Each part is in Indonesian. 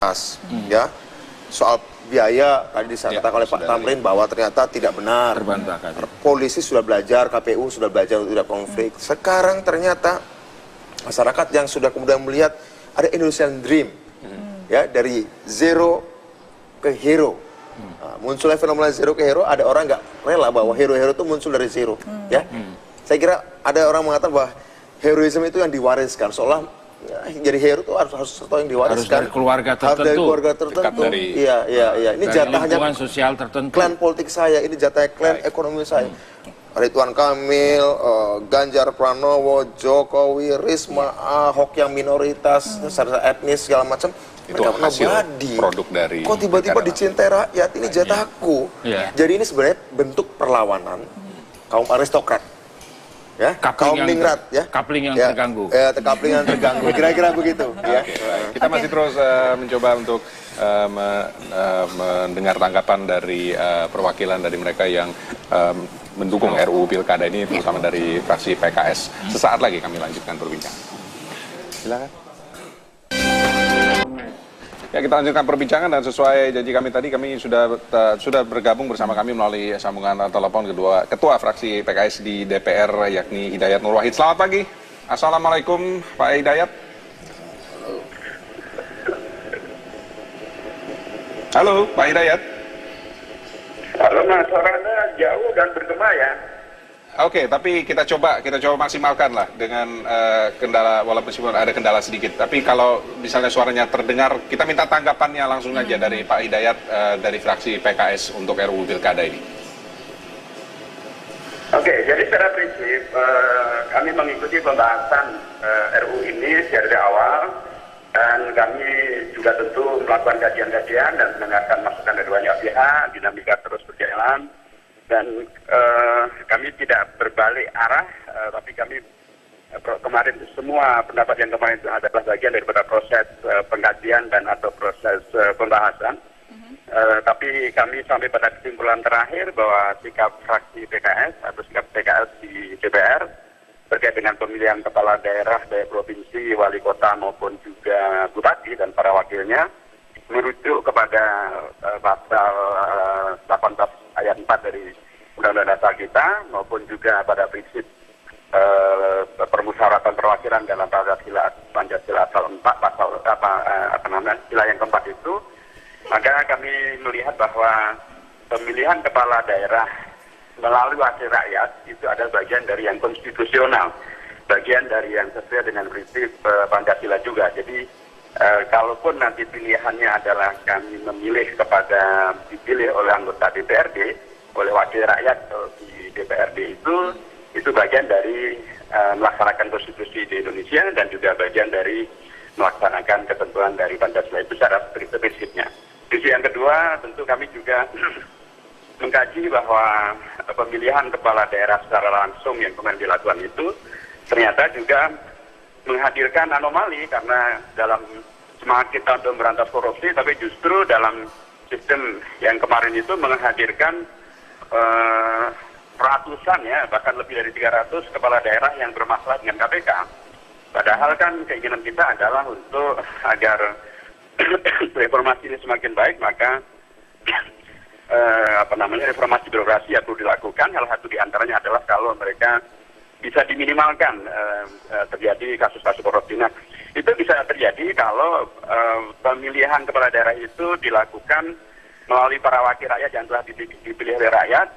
ya. Soal biaya tadi disampaikan oleh Pak Tamrin bahwa ternyata tidak benar. Terbantahkan. Polisi sudah belajar, KPU sudah belajar untuk tidak konflik. Sekarang ternyata masyarakat yang sudah kemudian melihat ada Indonesian Dream, ya, dari zero ke hero. Nah, munculnya fenomena zero ke hero, ada orang nggak rela bahwa hero-hero itu muncul dari zero, ya. Saya kira ada orang mengatakan bahwa heroisme itu yang diwariskan, seolah jadi hero itu harus yang diwariskan. Harus dari keluarga tertentu. Harus dari keluarga tertentu. Iya. Ini jatahnya sosial tertentu. Klan politik saya, ini jatahnya klan ekonomi saya. Ridwan Kamil, Ganjar Pranowo, Jokowi, Risma, Ahok yang minoritas, secara etnis segala macam. Itu hasil produk dari. Kok tiba-tiba dicintai rakyat? Ini jatahku. Jadi ini sebenarnya bentuk perlawanan kaum aristokrat. Ya, kaum ningrat, ya, kapling yang terganggu. Kapling yang terganggu, kira-kira begitu. Ya. Kita masih terus mencoba untuk mendengar tanggapan dari perwakilan dari mereka yang mendukung RUU Pilkada ini, terutama dari fraksi PKS. Sesaat lagi kami lanjutkan perbincangan. Silakan. Ya, kita lanjutkan perbincangan dan sesuai janji kami tadi, kami sudah bergabung bersama kami melalui sambungan telepon Ketua Fraksi PKS di DPR, yakni Hidayat Nur Wahid. Selamat pagi. Assalamualaikum Pak Hidayat. Halo Pak Hidayat. Halo Mas, suaranya jauh dan bergema ya. Oke, tapi kita coba maksimalkan lah dengan kendala, walaupun ada kendala sedikit. Tapi kalau misalnya suaranya terdengar, kita minta tanggapannya langsung aja dari Pak Hidayat dari fraksi PKS untuk RUU Pilkada ini. Oke, jadi secara prinsip kami mengikuti pembahasan RUU ini dari awal, dan kami juga tentu melakukan kajian-kajian dan mendengarkan masukan dari banyak pihak. Dinamika terus berjalan. Dan kami tidak berbalik arah, tapi kami kemarin semua pendapat yang kemarin itu adalah bagian daripada proses pengkajian dan atau proses pembahasan. Tapi kami sampai pada kesimpulan terakhir bahwa sikap fraksi PKS atau sikap PKS di DPR terkait dengan pemilihan kepala daerah, baik provinsi, wali kota maupun juga bupati dan para wakilnya merujuk kepada pasal 18 ayat 4 dari Undang-Undang Dasar kita maupun juga pada prinsip permusyawaratan perwakilan dalam Pancasila pasal 4 sila yang keempat itu. Maka kami melihat bahwa pemilihan kepala daerah melalui wakil rakyat itu adalah bagian dari yang konstitusional, bagian dari yang sesuai dengan prinsip Pancasila juga. Jadi kalaupun nanti pilihannya adalah kami memilih kepada dipilih oleh anggota DPRD, oleh wakil rakyat di DPRD itu bagian dari melaksanakan konstitusi di Indonesia dan juga bagian dari melaksanakan ketentuan dari Pancasila itu secara prinsipnya. Sisi yang kedua, tentu kami juga mengkaji bahwa pemilihan kepala daerah secara langsung yang kemarin dilakukan itu ternyata juga menghadirkan anomali, karena dalam semangat kita untuk memberantas korupsi, tapi justru dalam sistem yang kemarin itu menghadirkan ratusan, ya, bahkan lebih dari 300 kepala daerah yang bermasalah dengan KPK. Padahal kan keinginan kita adalah untuk agar reformasi ini semakin baik, maka reformasi birokrasi yang perlu dilakukan. Salah satu diantaranya adalah kalau mereka bisa diminimalkan terjadi kasus-kasus korupsi. Nah, itu bisa terjadi kalau pemilihan kepala daerah itu dilakukan melalui para wakil rakyat yang telah dipilih oleh rakyat.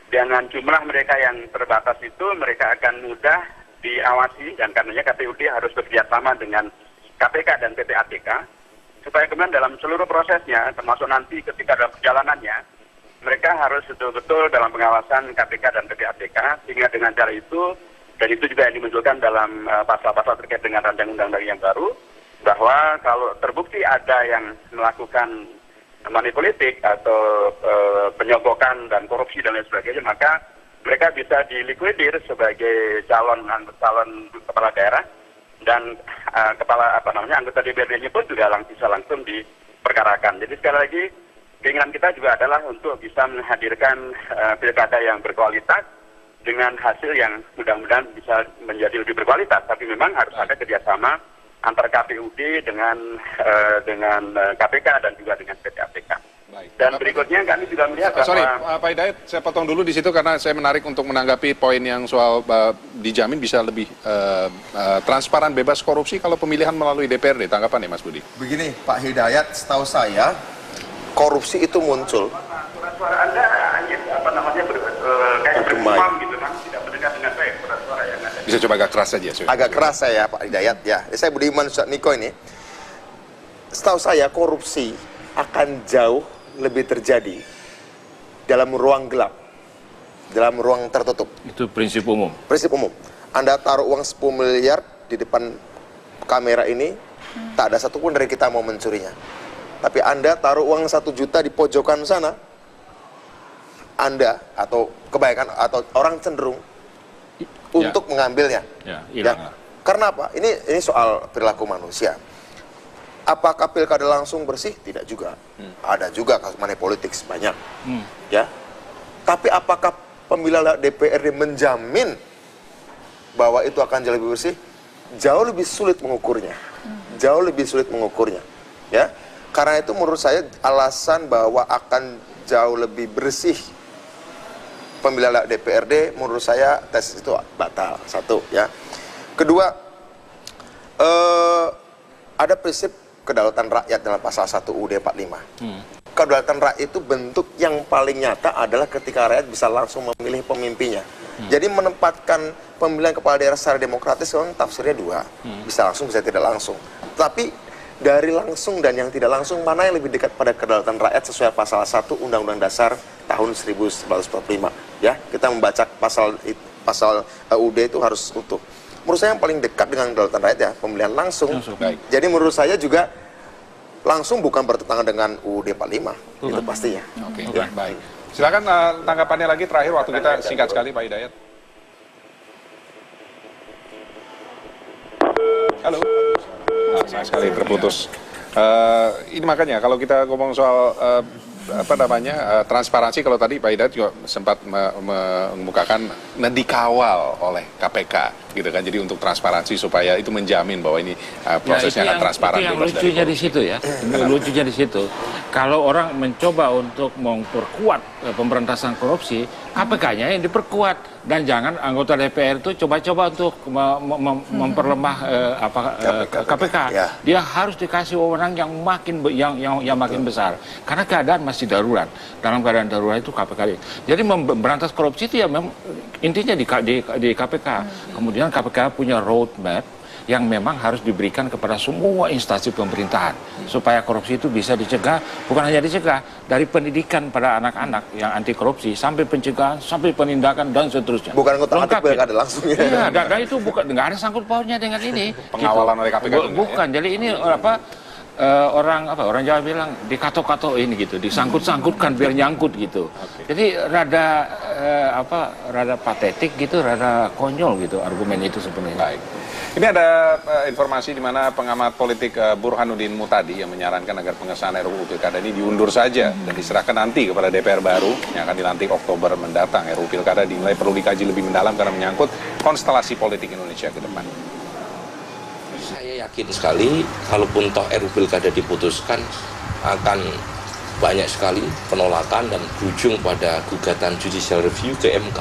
Dengan jumlah mereka yang terbatas itu, mereka akan mudah diawasi, dan karenanya KPUD harus bekerjasama dengan KPK dan PPATK supaya kemudian dalam seluruh prosesnya, termasuk nanti ketika dalam perjalanannya, mereka harus betul-betul dalam pengawasan KPK dan PPATK, sehingga dengan cara itu, dan itu juga yang dimunculkan dalam pasal-pasal terkait dengan rancangan undang-undang yang baru, bahwa kalau terbukti ada yang melakukan money politik atau penyogokan dan korupsi dan lain sebagainya, maka mereka bisa dilikuidir sebagai calon kepala daerah, dan anggota DPRD-nya pun juga bisa langsung diperkarakan. Jadi sekali lagi, keinginan kita juga adalah untuk bisa menghadirkan pilkada yang berkualitas dengan hasil yang mudah-mudahan bisa menjadi lebih berkualitas. Tapi memang harus ada kerjasama antara KPUD dengan KPK dan juga dengan PPATK. Baik. Dan berikutnya kami juga melihat Sorry, bahwa Pak Hidayat, saya potong dulu di situ karena saya menarik untuk menanggapi poin yang soal dijamin bisa lebih transparan, bebas korupsi kalau pemilihan melalui DPRD. Tanggapan nih Mas Budi? Begini, Pak Hidayat, setahu saya korupsi itu muncul. suara Anda kayak bergumam gitu kan, tidak mendengar dengan baik suara yang ada. Bisa coba agak keras saja. Agak keras saya Pak Hidayat ya. Saya Budiman Niko ini. Setahu saya korupsi akan jauh lebih terjadi dalam ruang gelap, dalam ruang tertutup. Itu prinsip umum. Prinsip umum. Anda taruh uang 10 miliar di depan kamera ini, tak ada satupun dari kita mau mencurinya. Tapi Anda taruh uang 1 juta di pojokan sana, Anda atau kebanyakan atau orang cenderung untuk mengambilnya. Ya, hilang. Karena apa? Ini soal perilaku manusia. Apakah pilkada langsung bersih? Tidak juga. Ada juga kasus money politics banyak. Ya. Tapi apakah pemilihan DPRD menjamin bahwa itu akan jauh lebih bersih? Jauh lebih sulit mengukurnya. Jauh lebih sulit mengukurnya. Ya. Karena itu menurut saya alasan bahwa akan jauh lebih bersih pemilihan DPRD, menurut saya tes itu batal. Satu, ya. Kedua, ada prinsip kedaulatan rakyat dalam pasal 1 UUD 45. Kedaulatan rakyat itu bentuk yang paling nyata adalah ketika rakyat bisa langsung memilih pemimpinnya. Jadi menempatkan pemilihan kepala daerah secara demokratis memang tafsirnya dua. Bisa langsung, bisa tidak langsung. Tapi dari langsung dan yang tidak langsung, mana yang lebih dekat pada kedaulatan rakyat sesuai pasal 1 Undang-Undang Dasar tahun 1945. Ya, kita membaca pasal UUD itu harus utuh. Menurut saya yang paling dekat dengan kedaulatan rakyat ya pemilihan langsung. Baik. Jadi menurut saya juga langsung bukan bertentangan dengan UUD 45. Itu pastinya. Oke, baik. Silakan tanggapannya lagi terakhir, waktu kita singkat sekali Pak Hidayat. Halo. Sayang sekali terputus. Ini makanya kalau kita ngomong soal transparansi, kalau tadi Pak Hidayat juga sempat mengemukakan dikawal oleh KPK gitu kan, jadi untuk transparansi supaya itu menjamin bahwa ini prosesnya akan transparan. Itu yang lucunya di situ ya. Lucunya di situ. Kalau orang mencoba untuk memperkuat pemberantasan korupsi, KPK-nya yang diperkuat, dan jangan anggota DPR itu coba-coba untuk memperlemah KPK. Ya. Dia harus dikasih wewenang yang makin besar. Karena keadaan masih darurat. Dalam keadaan darurat itu KPK. Jadi memberantas korupsi itu ya intinya di KPK. Kemudian KPK punya roadmap yang memang harus diberikan kepada semua instansi pemerintahan supaya korupsi itu bisa dicegah, bukan hanya dicegah, dari pendidikan pada anak-anak yang anti korupsi sampai pencegahan, sampai penindakan dan seterusnya. Bukan ngotak-ngatik pilkada langsung ya. Iya, dan itu nggak ada sangkut pautnya dengan ini. Pengawalan oleh KPK juga, bukan. Jadi ini orang Jawa bilang dikato-kato ini gitu, disangkut-sangkutkan biar nyangkut gitu. Jadi rada patetik gitu, rada konyol gitu argumen itu sebenarnya. Baik. Ini ada informasi di mana pengamat politik Burhanuddin Muhtadi yang menyarankan agar pengesahan RUU Pilkada ini diundur saja dan diserahkan nanti kepada DPR baru yang akan dilantik Oktober mendatang. RUU Pilkada dinilai perlu dikaji lebih mendalam karena menyangkut konstelasi politik Indonesia ke depan. Saya yakin sekali, kalaupun toh RUU Pilkada diputuskan, akan banyak sekali penolakan dan berujung pada gugatan judicial review ke MK.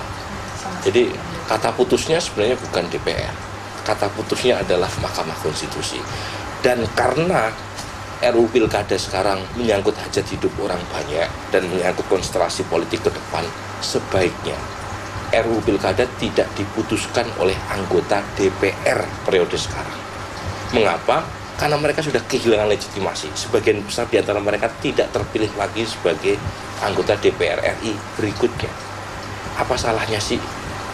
Jadi kata putusnya sebenarnya bukan DPR, kata putusnya adalah Mahkamah Konstitusi. Dan karena RUU Pilkada sekarang menyangkut hajat hidup orang banyak dan menyangkut konstelasi politik ke depan, sebaiknya RUU Pilkada tidak diputuskan oleh anggota DPR periode sekarang. Mengapa? Karena mereka sudah kehilangan legitimasi. Sebagian besar di antara mereka tidak terpilih lagi sebagai anggota DPR RI berikutnya. Apa salahnya sih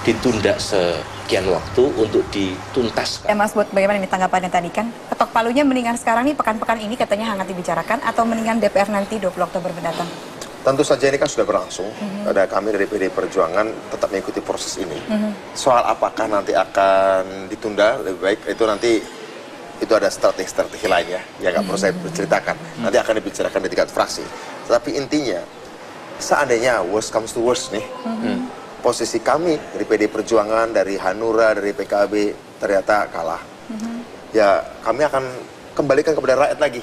ditunda sekian waktu untuk dituntaskan? Mas Bud, bagaimana ini tanggapannya tadi kan? Ketok palunya mendingan sekarang nih, pekan-pekan ini katanya hangat dibicarakan, atau mendingan DPR nanti 20 Oktober mendatang? Tentu saja ini kan sudah berlangsung. Ada kami dari PDI Perjuangan tetap mengikuti proses ini. Soal apakah nanti akan ditunda, lebih baik itu nanti itu ada strategi lain ya, yang nggak perlu saya berceritakan. Nanti akan dibicarakan di tingkat fraksi. Tapi intinya, seandainya worst comes to worst nih, posisi kami dari PDI Perjuangan, dari Hanura, dari PKB ternyata kalah. ya kami akan kembalikan kepada rakyat lagi.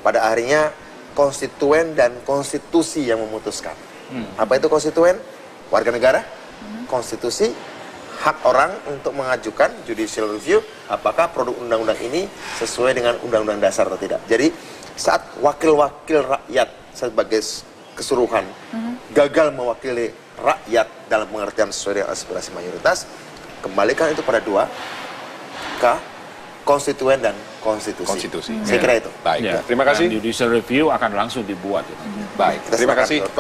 Pada akhirnya konstituen dan konstitusi yang memutuskan. Apa itu konstituen? Warga negara, konstitusi, hak orang untuk mengajukan judicial review apakah produk undang-undang ini sesuai dengan undang-undang dasar atau tidak. Jadi saat wakil-wakil rakyat sebagai keseluruhan gagal mewakili rakyat dalam pengertian sesuai dengan aspirasi mayoritas, kembalikan itu pada dua, konstituen dan konstitusi. Saya kira itu. Baik, Ya, terima kasih. dan judicial review akan langsung dibuat. Baik, Kita terima sepakat, kasih Dr.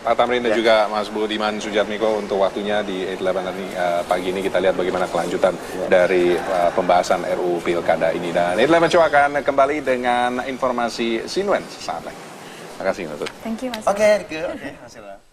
Pak Tamrin dan Ya. juga Mas Budiman Sujatmiko untuk waktunya di 8 ini. Pagi ini kita lihat bagaimana kelanjutan dari pembahasan RUU Pilkada ini. Dan 8 Show akan kembali dengan informasi Sinwen sesaat lagi. Terima kasih, Nutut. Thank you, Mas. Oke, hasilnya.